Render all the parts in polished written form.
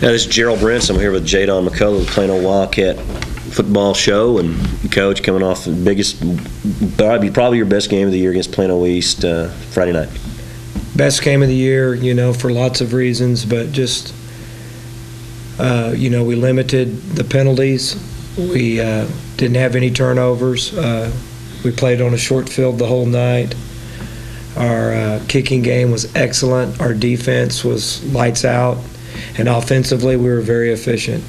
Yeah, this is Gerald Brents. I'm here with Jadon McCullough, the Plano Wildcat football show, and Coach coming off the biggest, probably your best game of the year against Plano East Friday night. Best game of the year, for lots of reasons, but just, we limited the penalties. We didn't have any turnovers. We played on a short field the whole night. Our kicking game was excellent. Our defense was lights out. And offensively, we were very efficient.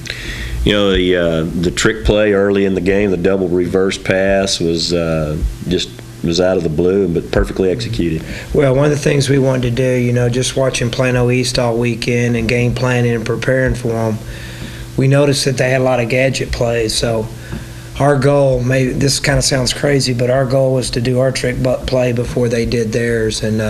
The trick play early in the game, the double reverse pass was was out of the blue, but perfectly executed. Well, one of the things we wanted to do, just watching Plano East all weekend and game planning and preparing for them, we noticed that they had a lot of gadget plays. So our goal, maybe this kind of sounds crazy, but our goal was to do our trick play before they did theirs. And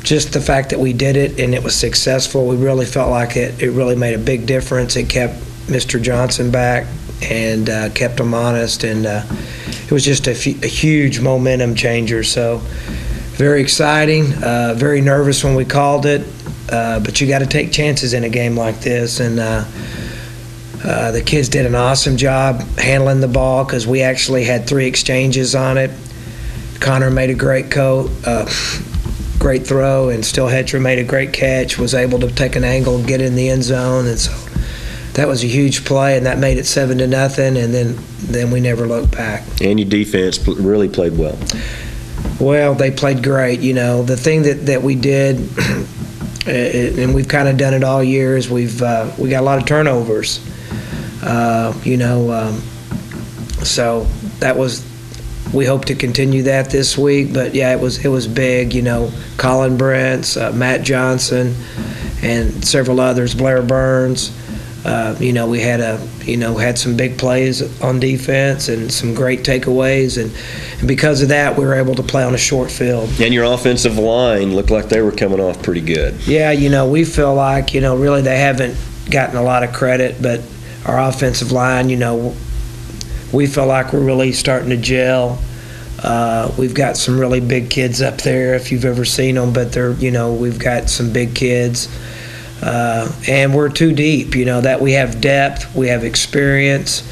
just the fact that we did it and it was successful, we really felt like it really made a big difference. It kept Mr. Johnson back and kept him honest, and it was just a huge momentum changer. So very exciting, very nervous when we called it, but you got to take chances in a game like this, and the kids did an awesome job handling the ball because we actually had 3 exchanges on it. Connor made a great throw, and Stillhetcher made a great catch, was able to take an angle and get in the end zone, and so that was a huge play, and that made it 7-0, and then we never looked back. And your defense really played well. Well, they played great. The thing that we did, and we've kind of done it all year, is we got a lot of turnovers. So that was. We hope to continue that this week, but yeah, it was big. Colin Brents, Matt Johnson, and several others, Blair Burns. We had some big plays on defense and some great takeaways, and because of that, we were able to play on a short field. And your offensive line looked like they were coming off pretty good. Yeah, we feel like really they haven't gotten a lot of credit, but our offensive line, we feel like we're really starting to gel. We've got some really big kids up there, if you've ever seen them, but we've got some big kids. And we're too deep, that we have depth, we have experience,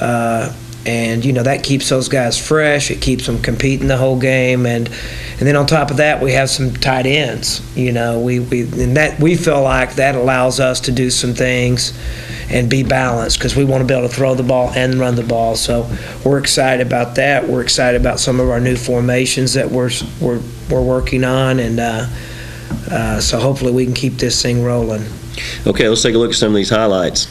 and that keeps those guys fresh. It keeps them competing the whole game, and then on top of that, we have some tight ends. We feel like that allows us to do some things and be balanced, because we want to be able to throw the ball and run the ball. So we're excited about that. We're excited about some of our new formations that we're working on, and so hopefully we can keep this thing rolling. Okay, let's take a look at some of these highlights.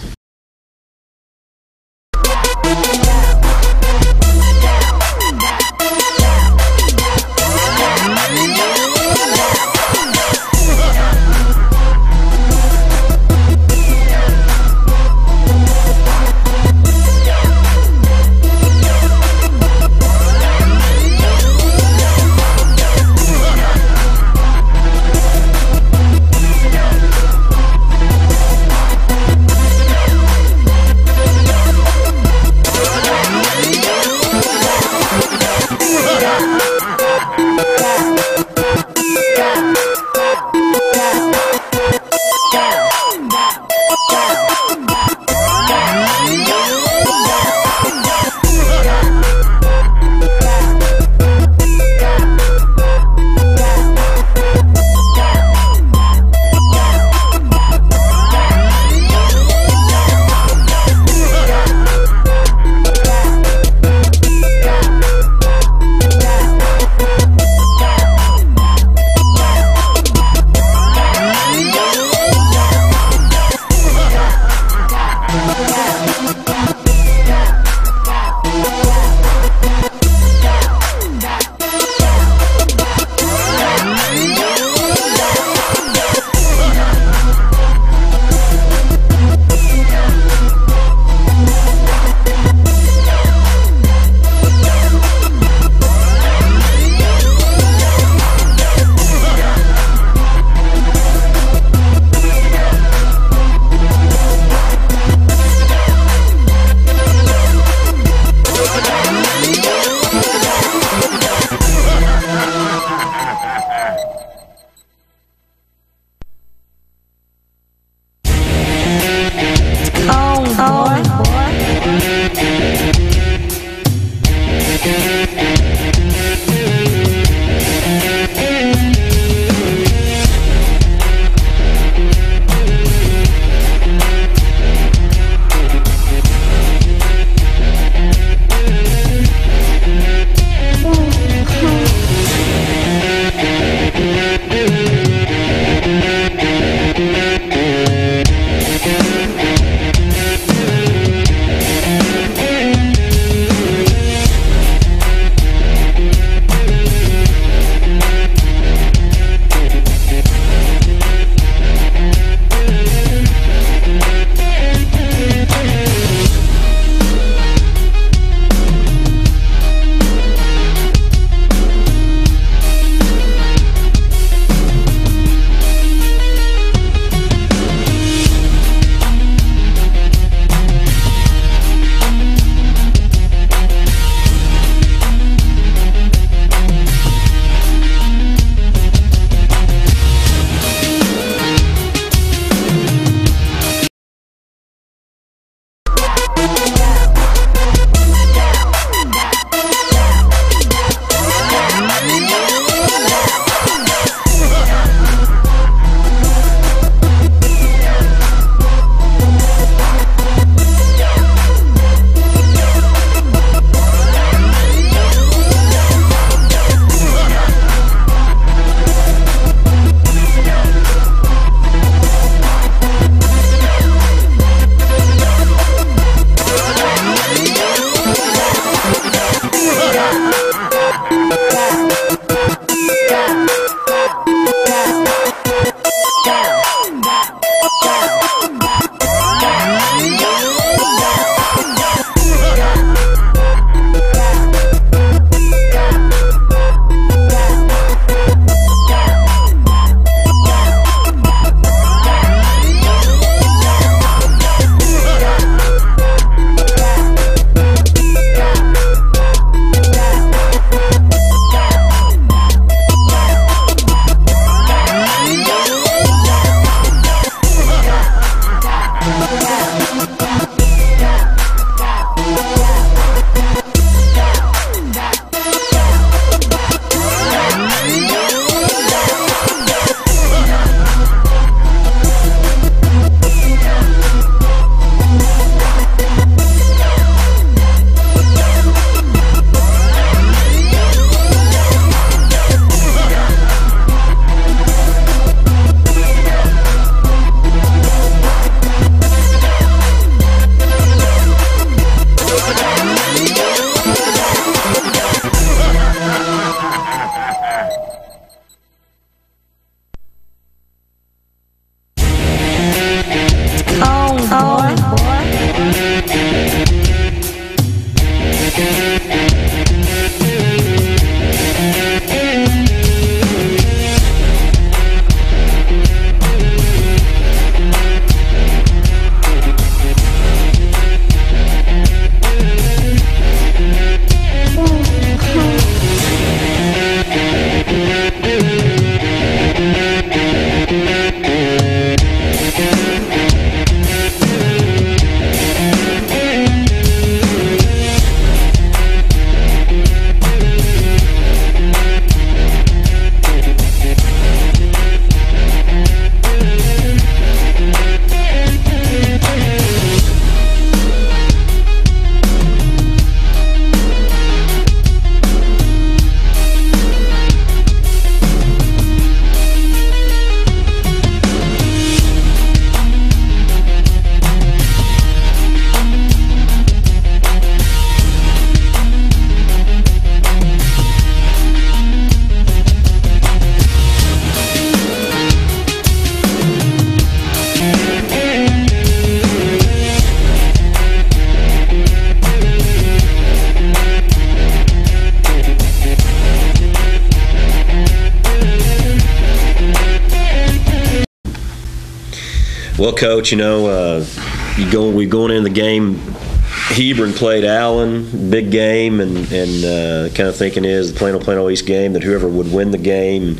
Well, Coach, we going in the game. Hebron played Allen, big game, and kind of thinking is the Plano East game that whoever would win the game,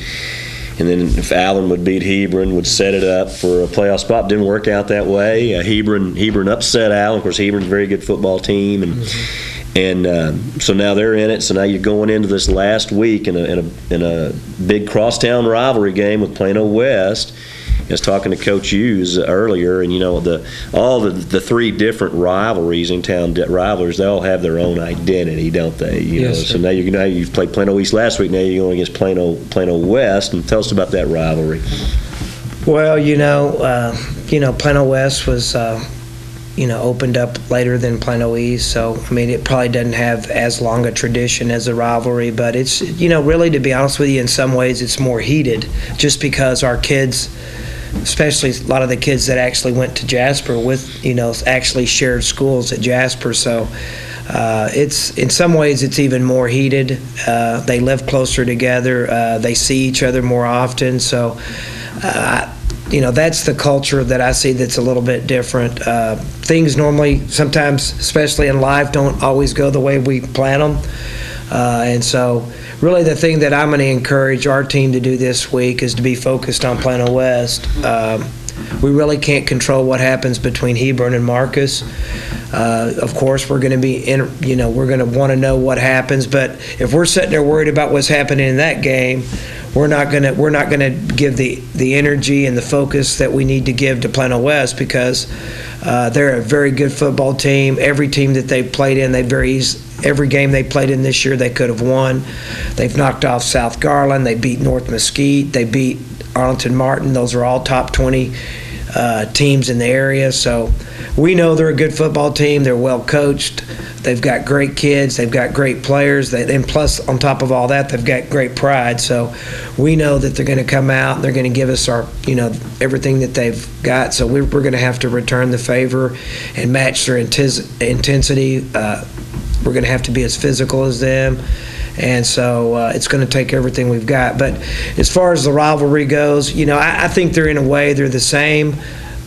and then if Allen would beat Hebron, would set it up for a playoff spot. Didn't work out that way. Hebron upset Allen. Of course, Hebron's a very good football team, and so now they're in it. So now you're going into this last week in a big crosstown rivalry game with Plano West. I was talking to Coach Hughes earlier, and all the three different rivalries in town, rivalries, they all have their own identity, don't they? Yes, so now you've played Plano East last week. Now you're going against Plano West, and tell us about that rivalry. Well, Plano West was opened up later than Plano East, so I mean it probably doesn't have as long a tradition as a rivalry, but it's really, to be honest with you, in some ways it's more heated, just because our kids, especially a lot of the kids that actually went to Jasper with, actually shared schools at Jasper. So it's, in some ways, it's even more heated. They live closer together. They see each other more often. So, that's the culture that I see that's a little bit different. Things normally, sometimes, especially in life, don't always go the way we plan them. And so really the thing that I'm going to encourage our team to do this week is to be focused on Plano West. We really can't control what happens between Hebron and Marcus. Of course, we're going to be we're going to want to know what happens, but if we're sitting there worried about what's happening in that game, we're not going to give the energy and the focus that we need to give to Plano West, because they're a very good football team. Every team that they've played in, every game they played in this year, they could have won. They've knocked off South Garland. They beat North Mesquite. They beat Arlington Martin. Those are all top 20 teams in the area. So we know they're a good football team. They're well coached. They've got great kids. They've got great players. And plus, on top of all that, they've got great pride. So we know that they're going to come out and they're going to give us everything that they've got. So we're going to have to return the favor and match their intensity. We're going to have to be as physical as them. And so it's going to take everything we've got. But as far as the rivalry goes, I think they're, in a way, they're the same,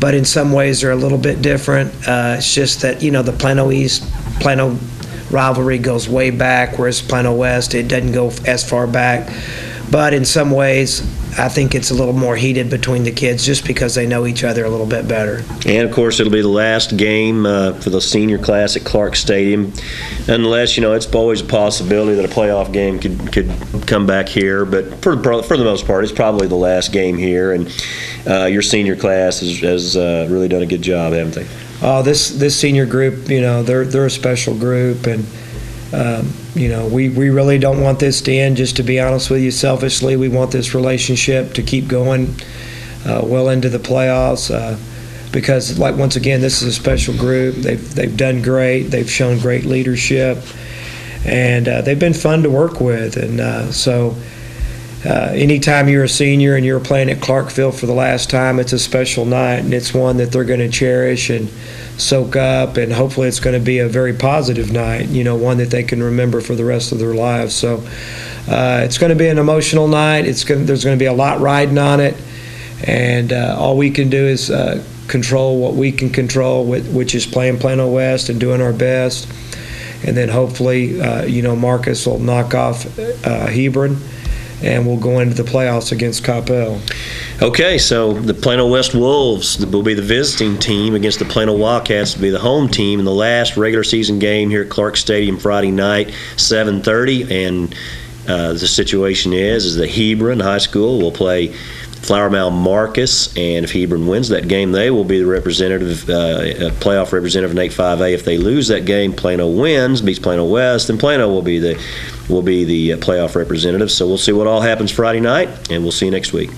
but in some ways they're a little bit different. It's just that, the Plano East, Plano rivalry goes way back, whereas Plano West, it doesn't go as far back. But in some ways, I think it's a little more heated between the kids just because they know each other a little bit better. And, of course, it'll be the last game for the senior class at Clark Stadium. Nonetheless, it's always a possibility that a playoff game could come back here. But for the most part, it's probably the last game here. And your senior class has really done a good job, haven't they? This senior group, they're a special group. And we really don't want this to end, just to be honest with you. Selfishly, we want this relationship to keep going well into the playoffs, because, once again, this is a special group. They've done great. They've shown great leadership, and they've been fun to work with. And so anytime you're a senior and you're playing at Clarkville for the last time, it's a special night, and it's one that they're going to cherish and soak up, and hopefully it's going to be a very positive night, one that they can remember for the rest of their lives. So it's going to be an emotional night. There's going to be a lot riding on it, and all we can do is control what we can control, which is playing Plano West and doing our best. And then hopefully, Marcus will knock off Hebron, and we'll go into the playoffs against Coppell. Okay, so the Plano West Wolves will be the visiting team against the Plano Wildcats to be the home team in the last regular season game here at Clark Stadium Friday night, 7:30. And the situation is that Hebron High School will play Flower Mound Marcus, and if Hebron wins that game, they will be the playoff representative in 8-5A. If they lose that game, Plano wins, beats Plano West, and Plano will be the playoff representative. So we'll see what all happens Friday night, and we'll see you next week.